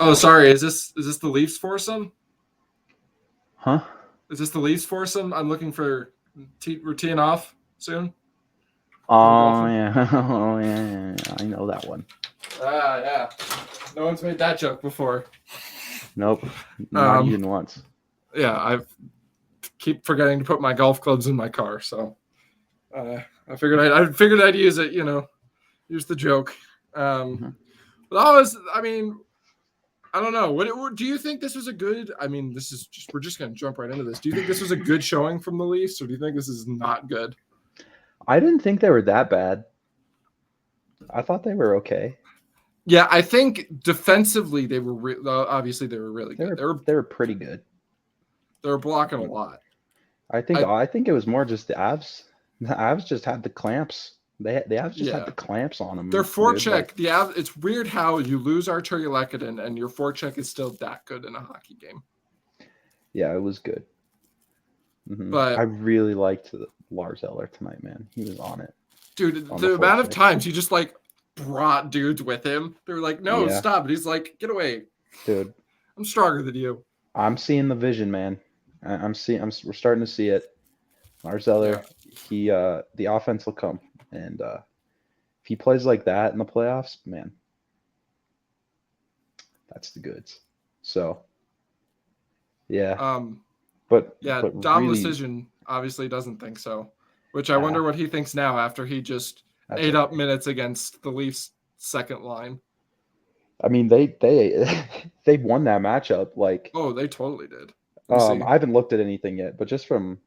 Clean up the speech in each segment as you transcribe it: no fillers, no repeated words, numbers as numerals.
Oh, sorry. Is this the Leafs foursome? Huh? Is this the Leafs foursome? I'm looking for routine off soon. Oh yeah. Oh yeah. I know that one. Yeah. No one's made that joke before. Nope. Not even once. Yeah, I keep forgetting to put my golf clubs in my car, so I figured I'd use it. Use the joke. But that was, I mean, I don't know. What do you think this was a good? I mean, we're just gonna jump right into this. Do you think this was a good showing from the Leafs, or do you think this is not good? I didn't think they were that bad. I thought they were okay. Yeah, I think defensively they were obviously they were really good. They were pretty good. They were blocking a lot. I think it was more just the Avs. The Avs just had the clamps. The Avs just had the clamps on them. Their forecheck, the Avs. It's weird how you lose Artturi Lehkonen and your forecheck is still that good in a hockey game. Yeah, it was good. Mm-hmm. But I really liked Lars Eller tonight, man. He was on it. Dude, the amount of times he just brought dudes with him. They were like, no, stop. And he's like, get away. Dude. I'm stronger than you. I'm seeing the vision, man. We're starting to see it. Lars Eller, the offense will come. And if he plays like that in the playoffs, man, that's the goods. So, yeah. But Dom really, Lucian obviously doesn't think so, which I wonder what he thinks now after he just ate up minutes against the Leafs' second line. I mean, they won that matchup. Oh, they totally did. I haven't looked at anything yet, but just from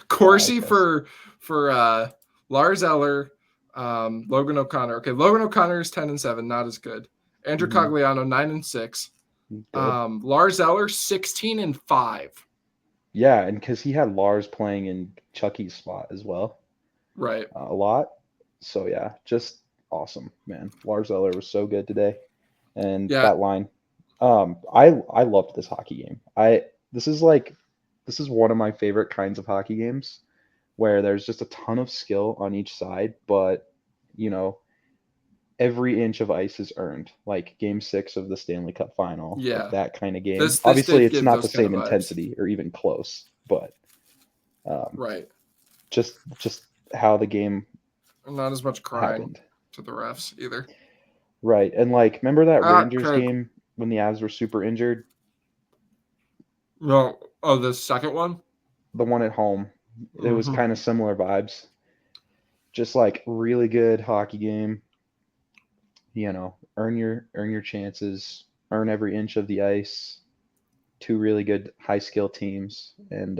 Corsi for Lars Eller, Logan O'Connor. Okay, Logan O'Connor is 10-7, not as good. Andrew Cogliano 9-6. Lars Eller 16-5. Yeah, and because he had Lars playing in Chucky's spot as well, right? A lot. So yeah, just awesome, man. Lars Eller was so good today, and that line. I loved this hockey game. This is one of my favorite kinds of hockey games, where there's just a ton of skill on each side, but every inch of ice is earned. Like Game 6 of the Stanley Cup Final, like that kind of game. Obviously, it's not the same intensity or even close, but right. Just how the game. Not as much crying to the refs either. Right, and remember that Rangers game when the Avs were super injured? No, the second one? The one at home. It was kind of similar vibes. Just really good hockey game. Earn your chances, earn every inch of the ice. Two really good high skill teams, and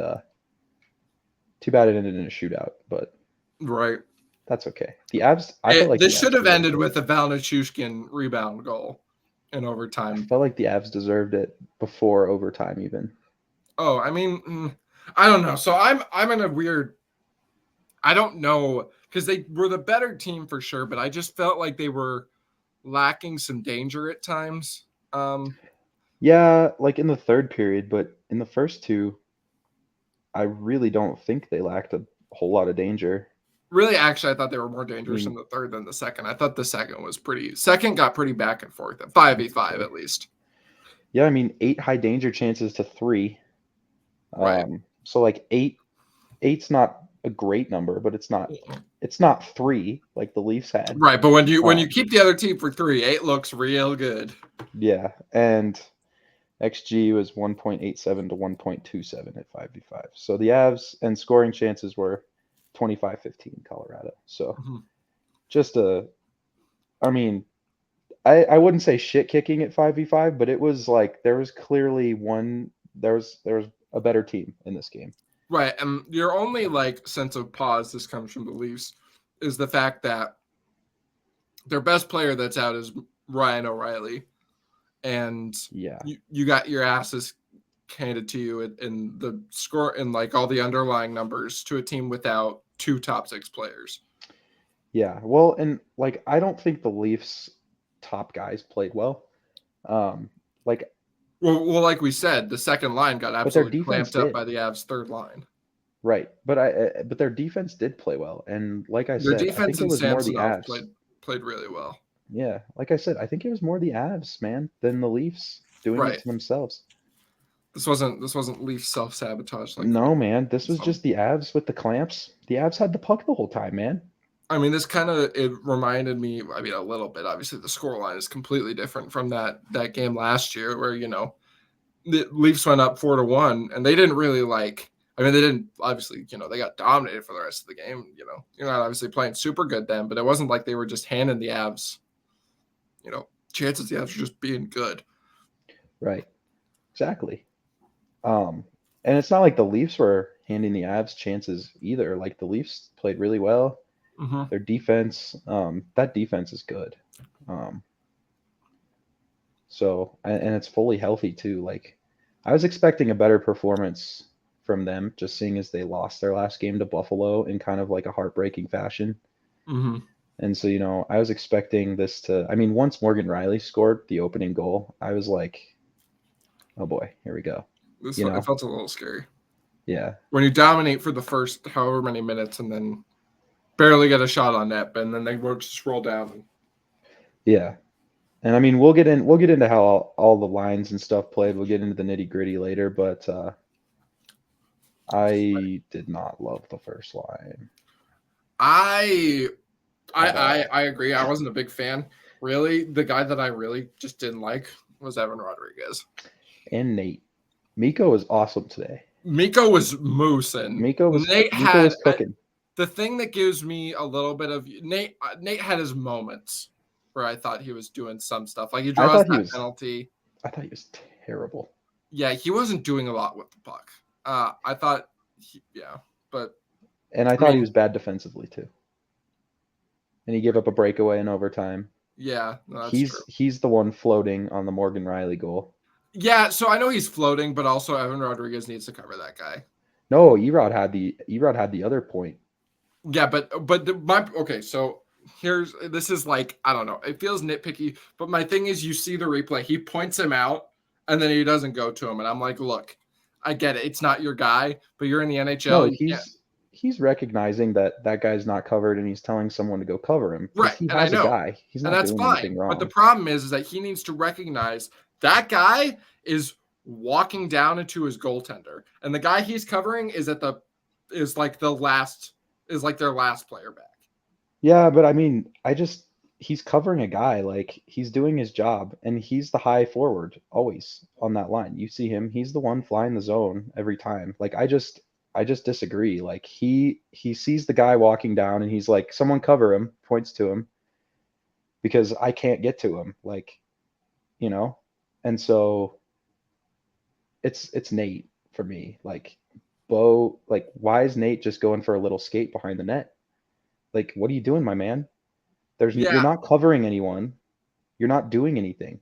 too bad it ended in a shootout, but right. That's okay. The Avs. I felt like this should have ended with a Valnichushkin rebound goal in overtime. I felt like the Avs deserved it before overtime, even. Oh, I mean, I don't know. So I'm in a weird. I don't know because they were the better team for sure, but I just felt like they were lacking some danger at times. Yeah, in the third period, but in the first two, I really don't think they lacked a whole lot of danger. Really, actually, I thought they were more dangerous in the third than the second. I thought the second got pretty back and forth at 5v5 at least. Yeah, I mean 8 high danger chances to 3. Right. So 8's not a great number, but it's not 3 like the Leafs had. Right, but when you keep the other team for 3, 8 looks real good. Yeah, and XG was 1.87 to 1.27 at 5v5. So the Avs and scoring chances were 25-15 Colorado. So just I mean, I wouldn't say shit kicking at 5v5, but it was there was clearly there was a better team in this game. Right, and your only sense of pause this comes from the Leafs is the fact that their best player that's out is Ryan O'Reilly, and you got your asses handed to you in the score and all the underlying numbers to a team without 2 top 6 players. Yeah, well, and I don't think the Leafs top guys played well. Well, like we said, the second line got absolutely clamped up by the Avs' third line. Right, but their defense did play well, and like I said, I think it was more the Avs played really well. Yeah, like I said, I think it was more the Avs, man, than the Leafs doing it Right. to themselves. This wasn't Leaf self-sabotage like No, man, this was some. just the Avs with the clamps. The Avs had the puck the whole time, man. I mean, this kind of it reminded me. I mean, a little bit. Obviously, the scoreline is completely different from that game last year, where the Leafs went up 4-1, and they didn't really like. I mean, they didn't obviously. They got dominated for the rest of the game. You're not obviously playing super good then, but it wasn't like they were just handing the Avs. Chances the Avs were just being good. Right, exactly. And it's not like the Leafs were handing the Avs chances either. Like the Leafs played really well. Mm-hmm. Their defense, that defense is good. Um, and it's fully healthy too. Like I was expecting a better performance from them, just seeing as they lost their last game to Buffalo in kind of like a heartbreaking fashion. Mm-hmm. And so, I was expecting this to, I mean, once Morgan Riley scored the opening goal, I was like, oh boy, here we go. It felt a little scary Yeah. when you dominate for the first however many minutes and then barely get a shot on net, and then they will just roll down. Yeah. And I mean, we'll get into how all the lines and stuff played. We'll get into the nitty gritty later, but I did not love the first line I at all. I agree. I wasn't a big fan. Really, the guy that I really just didn't like was Evan Rodriguez. And Nate. Mikko was awesome today. Mikko was moosing. Mikko was cooking. The thing that gives me a little bit of Nate. Nate had his moments where I thought he was doing some stuff. Like he draws that penalty. I thought he was terrible. Yeah, he wasn't doing a lot with the puck. I thought, but. And I thought he was bad defensively too. And he gave up a breakaway in overtime. Yeah, no, that's true. He's the one floating on the Morgan Riley goal. Yeah, so I know he's floating, but also Evan Rodriguez needs to cover that guy. No, Erod had the other point. Yeah, okay, so this is like, I don't know, it feels nitpicky, but my thing is you see the replay, he points him out and then he doesn't go to him, and I'm like, look, I get it, it's not your guy, but you're in the NHL. No, he's recognizing that guy's not covered and he's telling someone to go cover him. Right, He and has I know. a guy. He's not doing anything wrong. But the problem is that he needs to recognize that guy is walking down into his goaltender, and the guy he's covering is like their last player back. Yeah, but I mean, he's covering a guy, like he's doing his job, and he's the high forward always on that line. You see him, he's the one flying the zone every time. Like I just disagree. Like he sees the guy walking down and he's like, someone cover him, points to him because I can't get to him. Like, and so it's Nate for me. Like Bo, like why is Nate just going for a little skate behind the net? Like, what are you doing, my man? You're not covering anyone. You're not doing anything.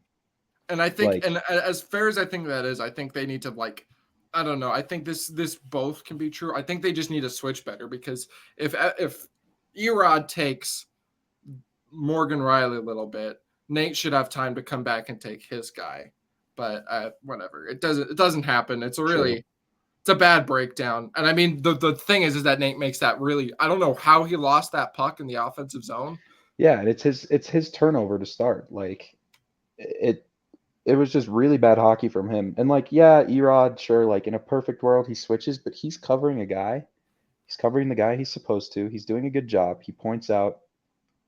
And I think, and as fair as I think that is, I think they need to I don't know. I think this both can be true. I think they just need to switch better, because if Erod takes Morgan Riley a little bit, Nate should have time to come back and take his guy. But whatever, it doesn't happen. It's a bad breakdown. And I mean, the thing is that Nate makes that really, I don't know how he lost that puck in the offensive zone. Yeah, and it's his turnover to start. Like it was just really bad hockey from him. And like, yeah, Erod, sure, like in a perfect world he switches, but he's covering a guy. He's covering the guy he's supposed to. He's doing a good job. He points out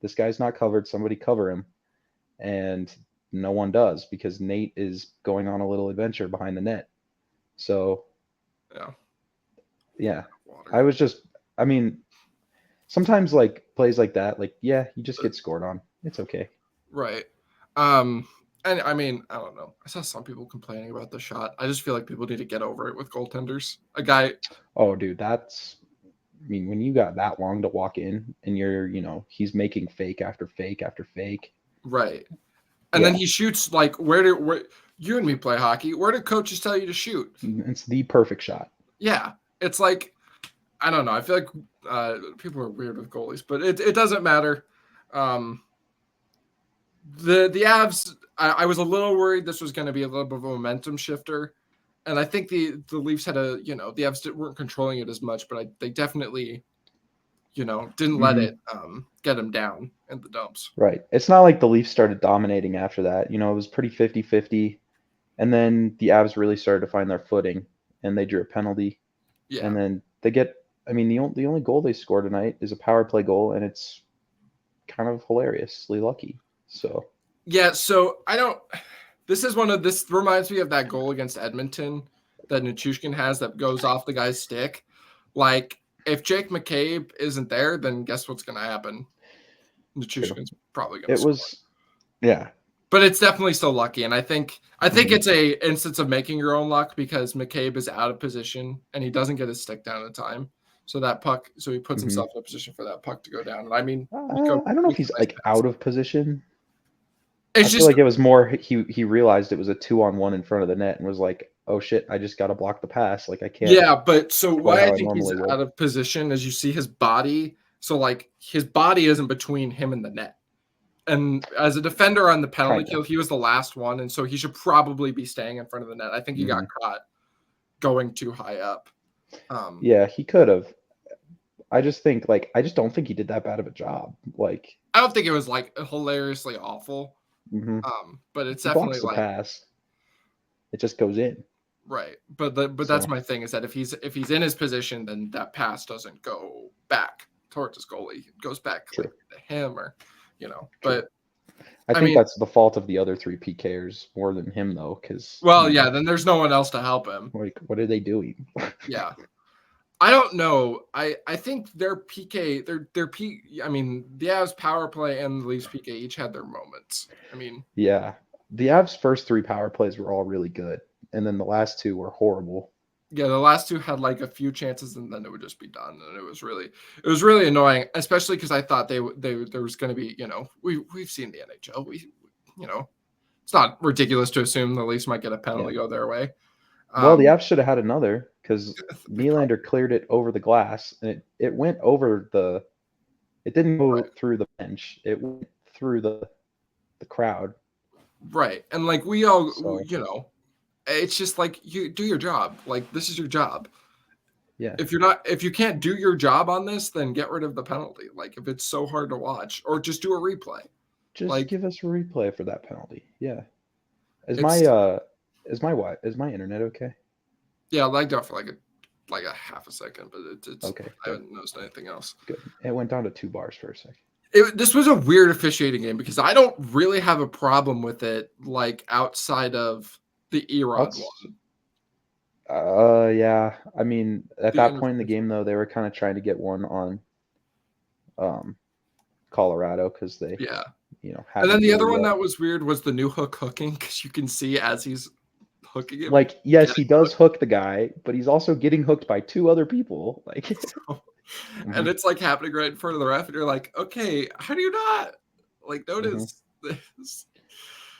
this guy's not covered, somebody cover him. And no one does, because Nate is going on a little adventure behind the net. So yeah. I mean, sometimes like plays like that, like, yeah, you just get scored on. It's okay. Right. And I mean, I don't know. I saw some people complaining about the shot. I just feel like people need to get over it with goaltenders. A guy. Oh, dude, I mean, when you got that long to walk in and you're, he's making fake after fake after fake. Right. And then he shoots like, where you and me play hockey. Where do coaches tell you to shoot? It's the perfect shot. Yeah. It's like, I don't know. I feel like people are weird with goalies, but it doesn't matter. The Avs, I was a little worried this was going to be a little bit of a momentum shifter. And I think the Leafs had the Avs weren't controlling it as much, but they definitely, didn't let it get him down in the dumps. Right. It's not like the Leafs started dominating after that. It was pretty 50-50. And then the Avs really started to find their footing, and they drew a penalty. Yeah. And then they get – I mean, the only goal they score tonight is a power play goal, and it's kind of hilariously lucky. So yeah, so I don't – this reminds me of that goal against Edmonton that Nichushkin has that goes off the guy's stick. Like, if Jake McCabe isn't there, then guess what's going to happen? Nichushkin's probably going to score. Yeah. But it's definitely still lucky, and I think it's a instance of making your own luck because McCabe is out of position and he doesn't get his stick down in time. So he puts himself in a position for that puck to go down. And I mean, I don't know if he's like out of position. I feel like it was more he realized it was a 2-on-1 in front of the net and was like, oh shit, I just got to block the pass. Like I can't. Yeah, but so why I think he's out of position is you see his body. So like his body isn't between him and the net. And as a defender on the penalty kill, he was the last one, and so he should probably be staying in front of the net. I think he got caught going too high up. Yeah, he could have. I just don't think he did that bad of a job. Like I don't think it was like hilariously awful. But it's definitely like pass. It just goes in. Right, but that's my thing is that if he's in his position, then that pass doesn't go back towards his goalie. It goes back to him or. But I think that's the fault of the other 3 PKers more than him, though, because then there's no one else to help him. Like, what are they doing? Yeah, I don't know. I think their PK, their P. I mean, the Avs power play and the Leafs PK each had their moments. I mean, yeah, the Avs' first 3 power plays were all really good, and then the last 2 were horrible. Yeah, the last 2 had like a few chances, and then it would just be done, and it was really annoying, especially because I thought there was going to be, we've seen the NHL, it's not ridiculous to assume the Leafs might get a penalty go their way. Well, the Avs should have had another because Nylander cleared it over the glass, and it went over it didn't go through the bench, it went through the crowd. Right, and like we all, it's just like you do your job. Like this is your job. Yeah. If you can't do your job on this, then get rid of the penalty. Like if it's so hard to watch, or just do a replay. Just give us a replay for that penalty. Yeah. Is my internet okay? Yeah, I lagged out for like a half a second, but it's okay. I haven't noticed anything else. Good. It went down to 2 bars for a second. This was a weird officiating game because I don't really have a problem with it, like outside of the Erod one. Yeah. I mean, at that point in the game, though, they were kind of trying to get one on Colorado because they, and then the other one that was weird was the new hooking because you can see as he's hooking him. Like, yes, he does hook the guy, but he's also getting hooked by 2 other people. Like, and it's like happening right in front of the ref, and you're like, okay, how do you not like notice this?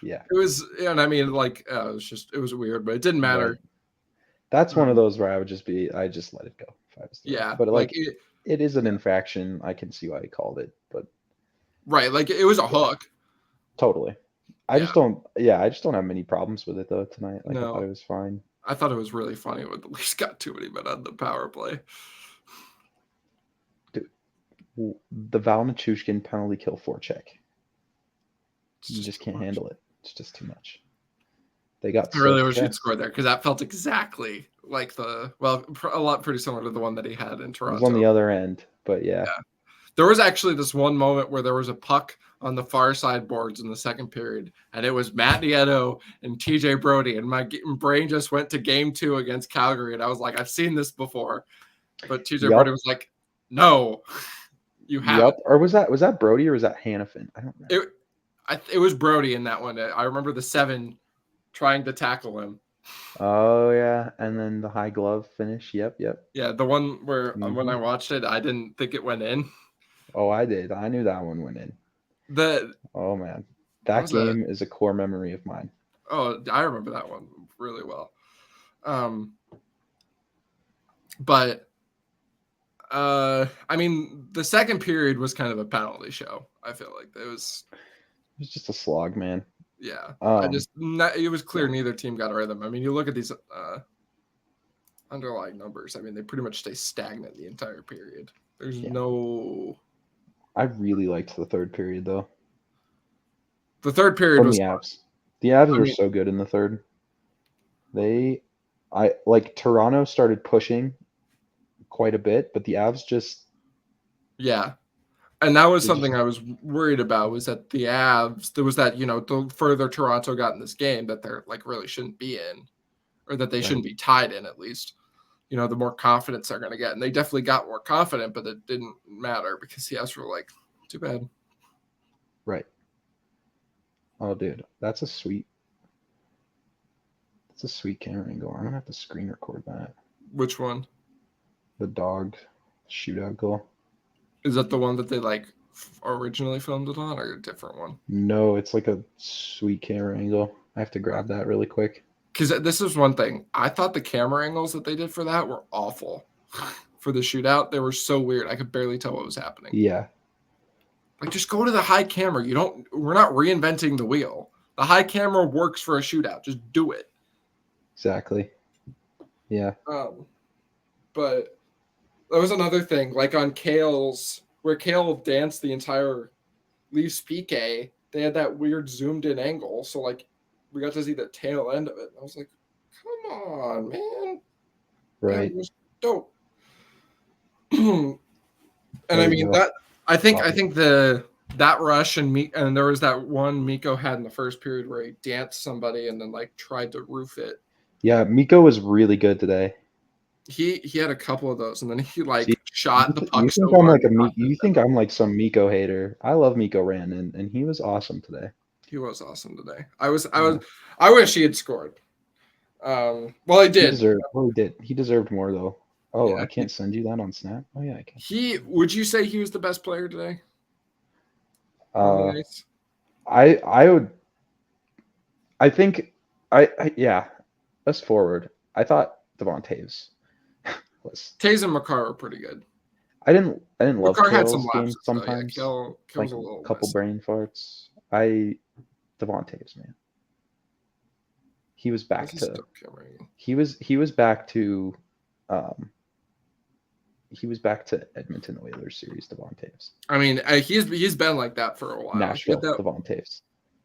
Yeah, it was, and I mean, like, it was weird, but it didn't matter. Right. That's one of those where I just let it go. If I was but like it is an infraction. I can see why he called it, but right, like it was a hook. Totally. I just don't have many problems with it though tonight. Like I thought it was fine. I thought it was really funny when the Leafs got too many men on the power play. Dude, the Val Nichushkin penalty kill forecheck. You just can't handle it. It's just too much. They got. I really wish he'd scored there because that felt exactly like pretty similar to the one that he had in Toronto. It was on the other end, but yeah. There was actually this one moment where there was a puck on the far side boards in the second period, and it was Matt Nieto and TJ Brody, and my brain just went to Game 2 against Calgary, and I was like, I've seen this before, but TJ Brody was like, no, you haven't. Or was that Brody or was that Hannafin? I don't know. It was Brody in that one. I remember the 7 trying to tackle him. Oh yeah, and then the high glove finish. Yep. Yeah, the one where when I watched it, I didn't think it went in. Oh, I did. I knew that one went in. Oh man, that game is a core memory of mine. Oh, I remember that one really well. But I mean, the second period was kind of a penalty show. I feel like it was just a slog, man. Yeah, it was clear neither team got a rhythm. I mean, you look at these. underlying numbers, I mean, they pretty much stay stagnant the entire period. There's Yeah. no. I really liked the third period though. The third period From was. the Avs. The Avs I were mean, so good in the third. Toronto started pushing quite a bit, but the Avs just yeah. And that was they something just I was worried about, was that the Avs, there was that, the further Toronto got in this game, that they're like really shouldn't be in, or that they right. shouldn't be tied in at least. The more confidence they're going to get. And they definitely got more confident, but it didn't matter because the Avs were like, too bad. Right. Oh, dude, that's a sweet camera angle. I'm gonna have to screen record that. Which one? The dog shootout goal. Is that the one that they like originally filmed it on, or a different one? No, it's like a sweet camera angle. I have to grab that really quick. Because this is one thing. I thought the camera angles that they did for that were awful. For the shootout, they were so weird. I could barely tell what was happening. Yeah. Like, just go to the high camera. We're not reinventing the wheel. The high camera works for a shootout. Just do it. Exactly. Yeah. But that was another thing. Like on where Kale danced the entire Leafs PK, they had that weird zoomed in angle. So like, we got to see the tail end of it. I was like, come on, man. Right. That was dope. And There I you mean go. that I think that rush and there was that one Mikko had in the first period where he danced somebody and then like tried to roof it. Yeah, Mikko was really good today. He had a couple of those, and then he shot the puck. You think so I'm hard you think I'm like some Mikko hater? I love Mikko Rantanen, and he was awesome today. He was awesome today. I wish he had scored. Well, he did. He deserved more though. Oh, Yeah, I can't send you that on Snap. Oh yeah, I can. Would you say he was the best player today? I would. I think yeah. Let's forward. I thought Devon Toews was. Toews and Makar were pretty good. I didn't love Makar had some Kale's game lapses, sometimes. Kale like was a little couple messy. brain farts. Devon Toews, man. He was back to Edmonton Oilers series, Devon Toews. I mean, he's been like that for a while. Nashville, Devon Toews.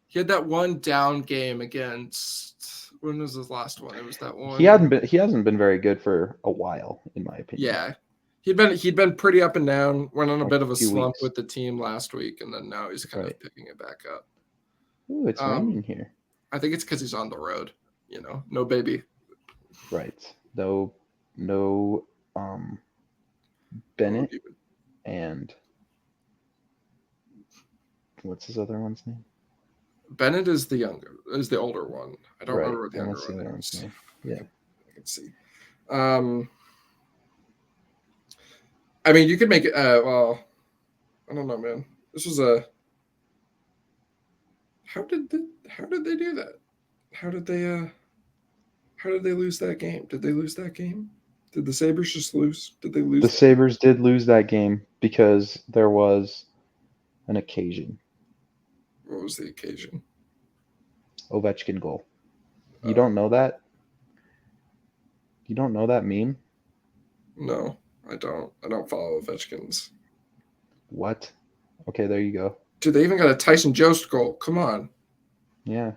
He had that one down game against. When was his last one? It was that one. He hasn't been very good for a while, in my opinion. Yeah, he'd been pretty up and down. Went on a bit of a slump weeks. with the team last week, and then now he's kind of picking it back up. Ooh, it's raining here. I think it's because he's on the road. No baby. Right. No. Bennett and what's his other one's name? Bennett is the older one. I don't remember what the younger one is. Yeah, I can see. I mean, you could make it. Well, I don't know, man. This was a. How did they do that? How did they lose that game? Did they lose that game? Did the Sabres just lose? Did they lose? The Sabres did lose that game because there was an occasion. What was the occasion? Ovechkin goal. You don't know that? You don't know that meme? No, I don't. I don't follow Ovechkins. What? Okay, there you go. Dude, they even got a Tyson Jost goal. Come on. Yeah.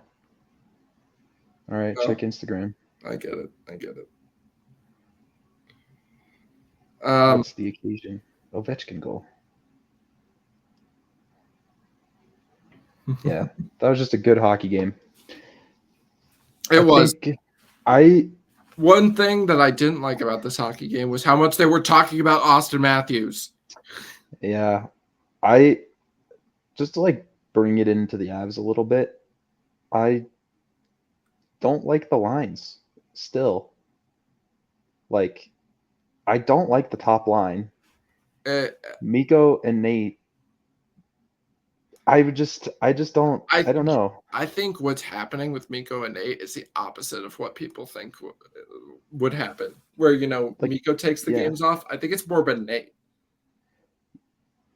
All right, check Instagram. I get it. What's the occasion? Ovechkin goal. Yeah, that was just a good hockey game. One thing that I didn't like about this hockey game was how much they were talking about Austin Matthews. Yeah. Just to like bring it into the Avs a little bit, I don't like the lines still. Like, I don't like the top line. Mikko and Nate. I just don't. I don't know. I think what's happening with Mikko and Nate is the opposite of what people think would happen. Where Mikko takes the games off. I think it's more about Nate.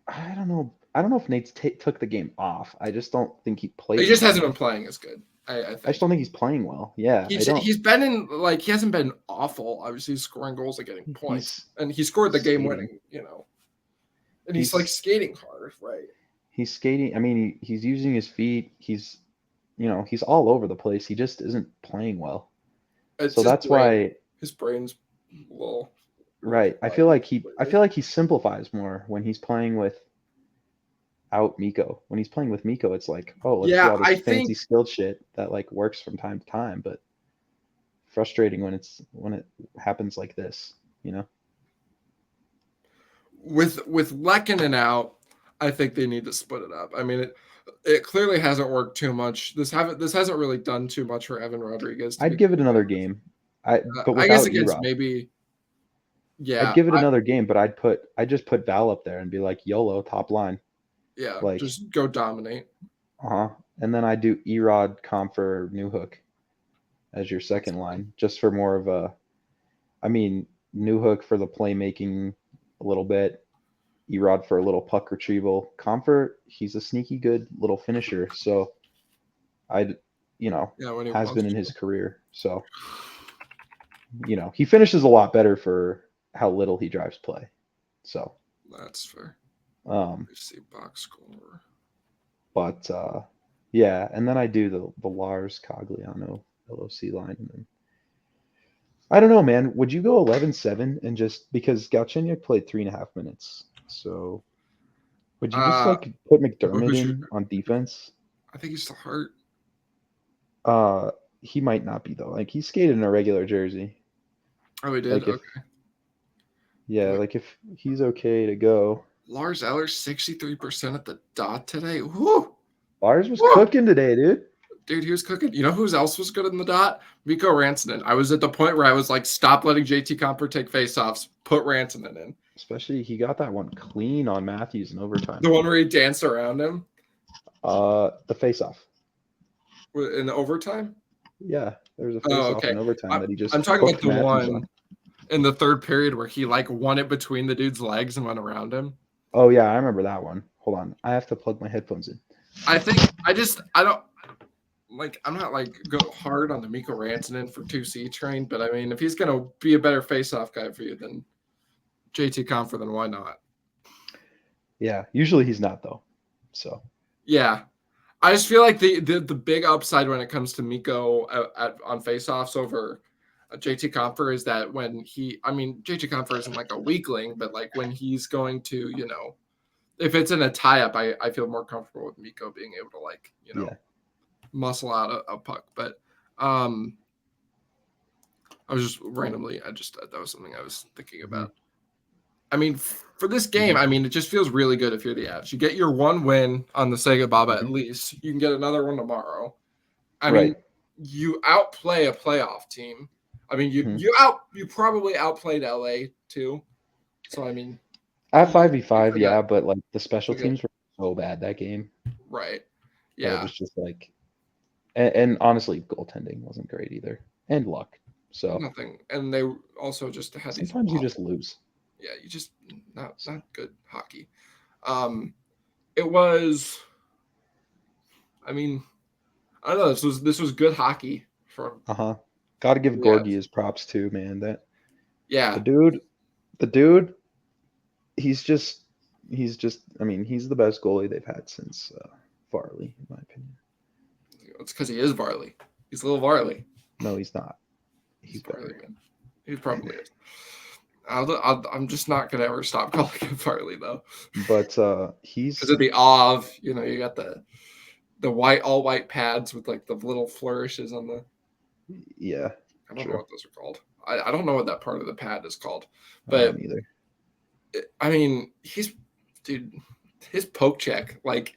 I don't know. I don't know if Nate's took the game off. I just don't think he played. He just hasn't been playing as good. I I think. just don't think he's playing well. Yeah, I don't. He's been in like he hasn't been awful. Obviously, he's scoring goals and getting points, and he scored the game winning. And he's like skating hard, right? He's skating. I mean, he's using his feet. He's all over the place. He just isn't playing well. So that's why his brain's a little. Right. I feel like he simplifies more when he's playing without Mikko. When he's playing with Mikko, it's like, oh, let's do all this fancy skilled shit that like works from time to time, but frustrating when it happens like this, With Lehkonen out, I think they need to split it up. I mean, it clearly hasn't worked too much. This hasn't really done too much for Evan Rodriguez. I'd give it another game. But I guess against E-Rod. maybe. Yeah, I'd give it another game, but I'd just put Val up there and be like, YOLO, top line. Yeah, like, just go dominate. And then I do E-Rod, Comfer, Newhook as your second line, just for more of a. I mean, Newhook for the playmaking a little bit, E-Rod for a little puck retrieval. Comfer, he's a sneaky good little finisher, so has been in his career. So, he finishes a lot better for how little he drives play. So that's fair. See box score. But yeah, and then I do the Lars Cogliano LOC line, and then I don't know, man. Would you go 11-7 and just because Galchenyuk played 3.5 minutes, so would you just put McDermott in on defense? I think he's still hurt. He might not be though. Like he skated in a regular jersey. Oh, he did. Okay. Yeah, like if he's okay to go. Lars Eller 63% at the dot today. Woo! Lars was cooking today, dude. Dude, he was cooking. You know who else was good in the dot? Mikko Rantanen. I was at the point where I was like, stop letting JT Compher take faceoffs. Put Rantanen in. Especially he got that one clean on Matthews in overtime. The one where he danced around him? The faceoff. In the overtime? Yeah, there was a faceoff in overtime that he just. I'm talking about the Matthews one in the third period where he like won it between the dude's legs and went around him. Oh yeah, I remember that one. Hold on, I have to plug my headphones in. I don't like. I'm not like go hard on the Mikko Rantanen for 2C train, but I mean, if he's gonna be a better face-off guy for you than JT Compher, then why not? Yeah, usually he's not though. So yeah, I just feel like the big upside when it comes to Mikko on face-offs over JT Compher is that when JT Compher isn't like a weakling, but like when he's going to, if it's in a tie-up, I feel more comfortable with Mikko being able to like, muscle out a puck. But I was just randomly, that was something I was thinking about. I mean, for this game, it just feels really good if you're the Avs. You get your one win on the Sega Baba at least. You can get another one tomorrow. I mean, you outplay a playoff team. I mean, you probably outplayed LA too. So I mean, at 5v5, yeah, but like the special teams were so bad that game. Right. Yeah. It was just like, and honestly, goaltending wasn't great either, and luck. So nothing, and they also just had these. Sometimes you just lose. Yeah, you just not good hockey. It was. I mean, I don't know. This was good hockey from. Got to give Georgiev his props too, man. The dude. He's just. I mean, he's the best goalie they've had since Varley, in my opinion. It's because he is Varley. He's a little Varley. No, he's not. He's Varley, man. He probably is. I'm just not gonna ever stop calling him Varley though. But he's because of the Av. You got the white all white pads with like the little flourishes on the. Yeah. I don't know what those are called. I don't know what that part of the pad is called. But either. I mean, his poke check, like.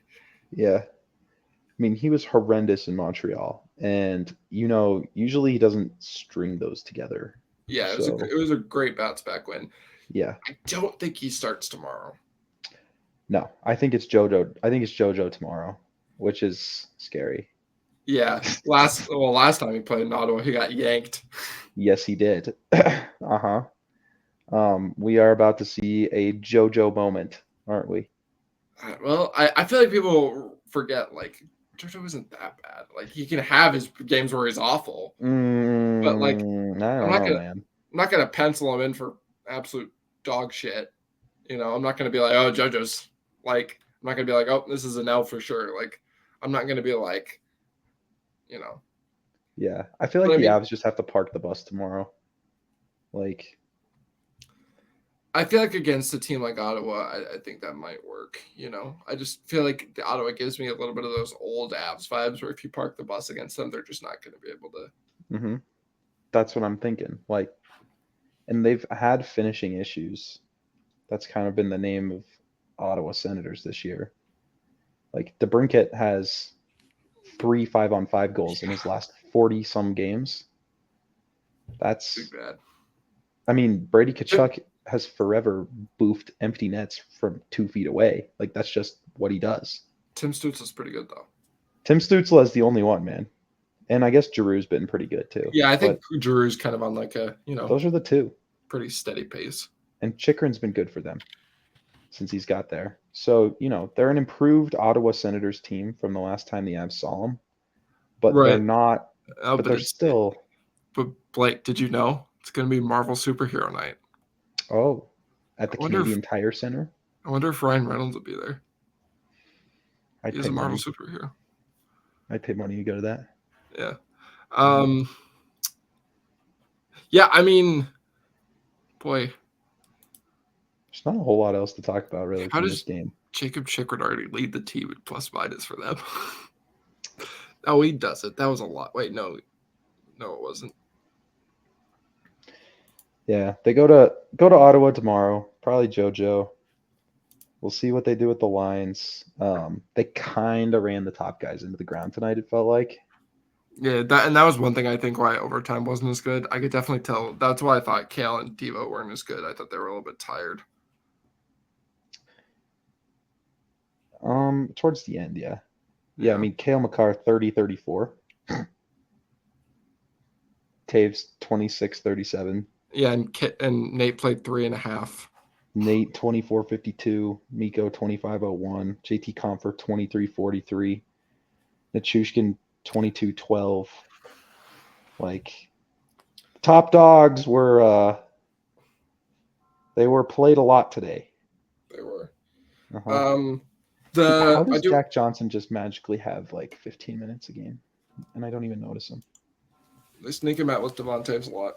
Yeah. I mean, he was horrendous in Montreal. And, usually he doesn't string those together. Yeah, it was a great bounce back win. Yeah. I don't think he starts tomorrow. No, I think it's JoJo. I think it's JoJo tomorrow, which is scary. Yeah. Last time he played in Ottawa, he got yanked. Yes, he did. We are about to see a JoJo moment, aren't we? Well, I feel like people forget like JoJo isn't that bad. Like he can have his games where he's awful, but like I I'm don't not know, gonna man. I'm not gonna pencil him in for absolute dog shit. I'm not gonna be like, oh, JoJo's like I'm not gonna be like, oh, this is an L for sure. Like I'm not gonna be like, you know. Yeah, I feel like But I the mean, Avs just have to park the bus tomorrow. Like, I feel like against a team like Ottawa, I think that might work. I just feel like the Ottawa gives me a little bit of those old Avs vibes where if you park the bus against them, they're just not going to be able to. hmm that's what I'm thinking. Like, and they've had finishing issues. That's kind of been the name of Ottawa Senators this year. Like, DeBrincat has 3 5-on-5 goals in his last 40 some games. Big That's, bad. I mean, Brady Tim, Tkachuk has forever boofed empty nets from 2 feet away. Like, that's just what he does. Tim Stutz is pretty good though. Tim Stützle is the only one, man. And I guess Giroux's been pretty good too. Yeah, I think But Drew's kind of on like a those are the two. pretty steady pace. And Chikrin's been good for them since he's got there. So, they're an improved Ottawa Senators team from the last time the Avs saw them. But they're Right. not, Oh, but but they're it's still, but Blake, did you know it's going to be Marvel Superhero Night? oh, at the I wonder if Canadian Tire Center. I wonder if Ryan Reynolds will be there. I'd He is pay a Marvel money. superhero. I'd pay money to go to that. Yeah. Yeah, I mean, boy, There's not a whole lot else to talk about really how from this does game. Jacob Chikrin already lead the team with plus minus for them? Oh, he does it. That was a lot. Wait, no, it wasn't. Yeah, they go to Ottawa tomorrow. Probably JoJo. We'll see what they do with the lines. They kind of ran the top guys into the ground tonight. It felt like. Yeah, that was one thing I think why overtime wasn't as good. I could definitely tell. That's why I thought Kale and Devo weren't as good. I thought they were a little bit tired. Towards the end, yeah. Yeah. I mean, Kale McCarr 30-34. Taves 26-37. Yeah, and Nate played 3.5. Nate 24-52. Mikko 25-01. JT Comfort 23-43. Nichushkin 22-12. Like, top dogs were they were played a lot today. They were. Uh-huh. How I does do. Jack Johnson just magically have like 15 minutes a game, and I don't even notice him? They sneak him out with Devon Toews a lot.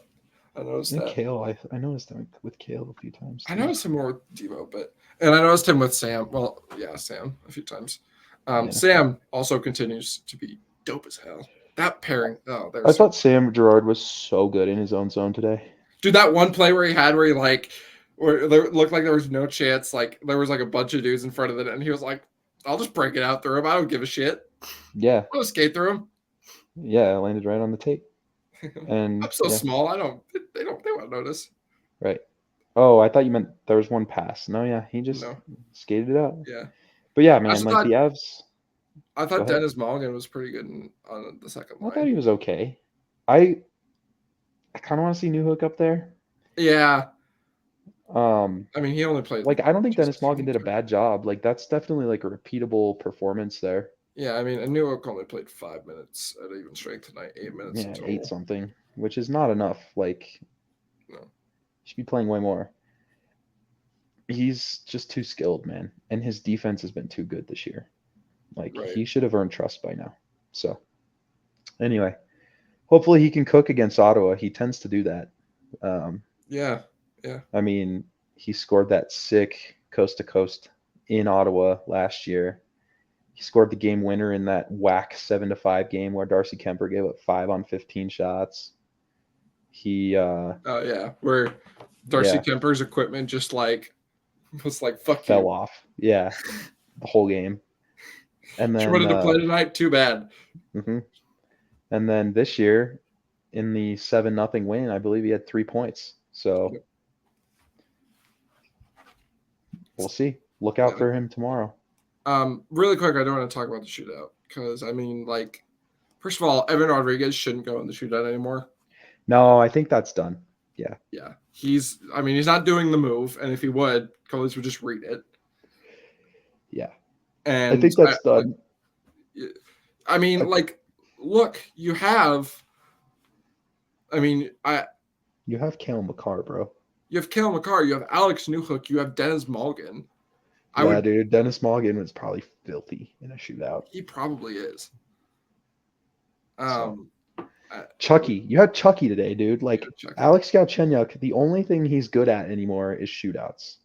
I noticed And that. Kale, I noticed him with Kale a few times. I Too. noticed him more with Devo, and I noticed him with Sam. Well, yeah, Sam a few times. Yeah. Sam also continues to be dope as hell. That pairing. Oh, I thought Sam Girard was so good in his own zone today. Dude, that one play where he where there looked like there was no chance, like there was like a bunch of dudes in front of it, and he was like, "I'll just break it out through him. I don't give a shit. Yeah. I'll skate through him." Yeah, it landed right on the tape. And I'm so yeah. small. They won't notice. Right. Oh, I thought you meant there was one pass. No, yeah, he just skated it out. Yeah. But yeah, man, like the Avs. I thought Dennis Mulligan was pretty good on the second line. I thought he was okay. I kind of want to see Newhook up there. Yeah. I mean, he only played. Like, I don't think Dennis Mulligan did a bad job. Like, that's definitely like a repeatable performance there. Yeah, I mean, Newhook only played 5 minutes at even strength tonight. 8 minutes. Yeah, total. 8 something, which is not enough. Like, no, he should be playing way more. He's just too skilled, man, and his defense has been too good this year. Like, he should have earned trust by now. So, anyway, hopefully he can cook against Ottawa. He tends to do that. Yeah. I mean, he scored that sick coast to coast in Ottawa last year. He scored the game winner in that whack 7-5 game where Darcy Kemper gave up 5 on 15 shots. He where Darcy Kemper's equipment just was like fuck fell you. Off. Yeah. The whole game. And then she wanted to play tonight, too bad. Mm-hmm. And then this year in the 7-0 win, I believe he had 3 points. So we'll see. Look out for him tomorrow. Really quick, I don't want to talk about the shootout because I mean, like, first of all, Evan Rodriguez shouldn't go in the shootout anymore. No, I think that's done. Yeah. Yeah. He's not doing the move, and if he would, goalies would just read it. Yeah. And I think that's done. I mean, like, look, you have. I mean, You have Cale Makar, bro. You have Cale Makar, you have Alex Newhook, you have Dennis Malgin. Dude. Dennis Malgin was probably filthy in a shootout. He probably is. Chucky, you had Chucky today, dude. Like Alex Galchenyuk, the only thing he's good at anymore is shootouts.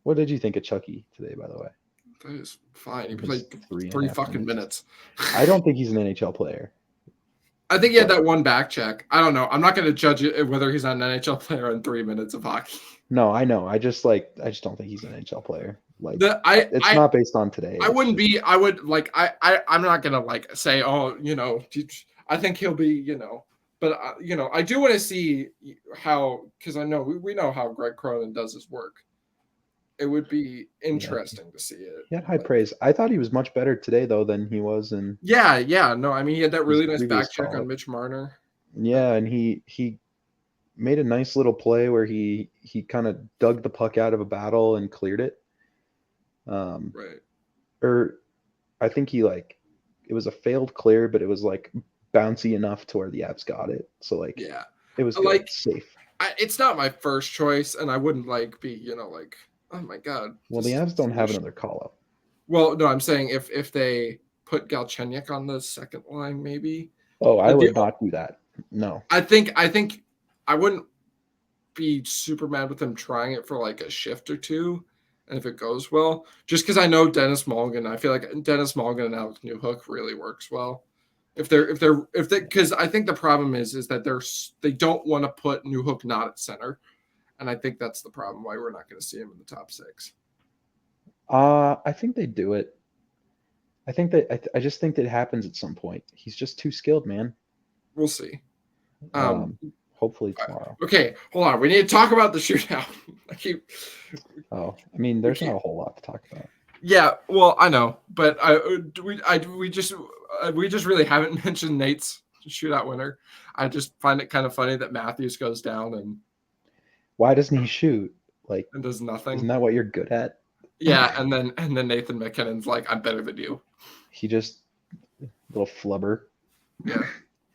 What did you think of Chucky today, by the way? That is fine. He played three fucking minutes. I don't think he's an NHL player. I think he had that one back check. I don't know. I'm not going to judge it whether he's not an NHL player in 3 minutes of hockey. No, I know. I just don't think he's an NHL player. Like it's not based on today. I'm not going to like say, oh, I think he'll be, but I do want to see how, because I know we know how Greg Cronin does his work. It would be interesting to see it. He had high praise. I thought he was much better today though than he was in. Yeah. No, I mean he had that really nice back check on Mitch Marner. Yeah, and he made a nice little play where he kind of dug the puck out of a battle and cleared it. Right. Or I think it was a failed clear, but it was like bouncy enough to where the Avs got it. So it was good, safe. It's not my first choice, and I wouldn't be oh my god. Well, the Avs don't have another call up. Well, no, I'm saying if they put Galchenyuk on the second line, maybe. Oh, I would not do that. No. I think I wouldn't be super mad with them trying it for like a shift or two, and if it goes well, just because I know Dennis Malgin, I feel like Dennis Malgin and Alex Newhook really works well. If they because I think the problem is that they don't want to put Newhook not at center. And I think that's the problem why we're not going to see him in the top 6. I think they do it. I think that I just think that it happens at some point. He's just too skilled, man. We'll see. Hopefully tomorrow. Okay, hold on. We need to talk about the shootout. I mean, there's not a whole lot to talk about. Yeah, well, I know, but we just really haven't mentioned Nate's shootout winner. I just find it kind of funny that Matthews goes down and. Why doesn't he shoot? And does nothing. Isn't that what you're good at? Yeah, and then Nathan MacKinnon's like, I'm better than you. He just little flubber. Yeah.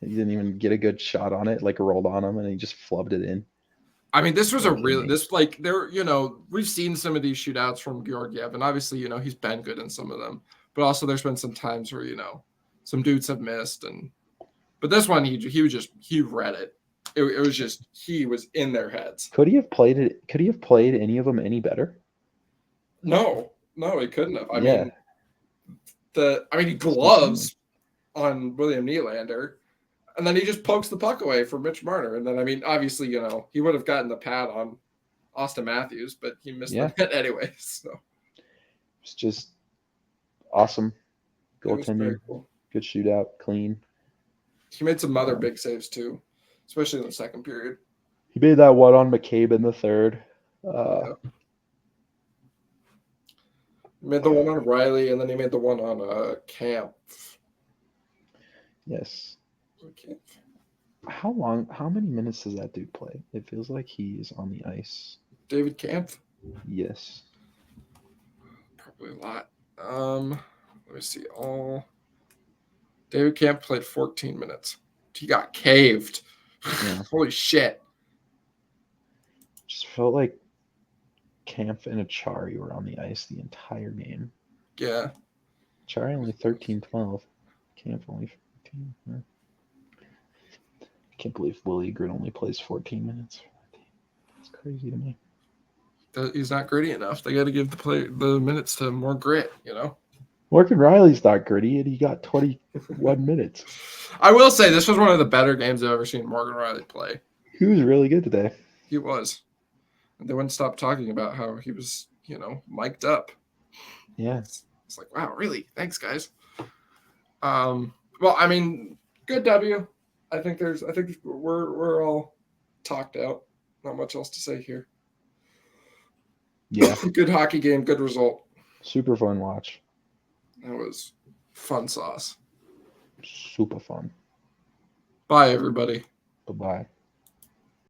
He didn't even get a good shot on it, rolled on him and he just flubbed it in. I mean, this was we've seen some of these shootouts from Georgiev, and obviously, he's been good in some of them. But also there's been some times where, some dudes have missed but this one he read it. It was just he was in their heads. Could he have played it? Could he have played any of them any better? No, he couldn't have. I mean, he gloves on William Nylander, and then he just pokes the puck away from Mitch Marner, and then obviously he would have gotten the pad on Austin Matthews, but he missed the net anyway. So it's just awesome goaltending, cool. Good shootout, clean. He made some other big saves too. Especially in the second period. He made that one on McCabe in the third. He made the one on Riley, and then he made the one on Camp. Yes. Okay. How many minutes does that dude play? It feels like he is on the ice. David Camp? Yes. Probably a lot. Let me see. David Camp played 14 minutes. He got caved. Yeah. Holy shit. Just felt like Camp and Achari were on the ice the entire game. Yeah. Achari only 13-12. Camp only 14. Yeah. I can't believe Willie Grin only plays 14 minutes. It's crazy to me. He's not gritty enough. They got to give the minutes to more grit, Morgan Riley's not gritty, and he got 21 minutes. I will say this was one of the better games I've ever seen Morgan Riley play. He was really good today. He was. And they wouldn't stop talking about how he was, mic'd up. Yeah. It's like, wow, really? Thanks, guys. Well, I mean, good W. I think we're all talked out. Not much else to say here. Yeah. Good hockey game, good result. Super fun watch. That was fun sauce. Super fun. Bye, everybody. Bye-bye.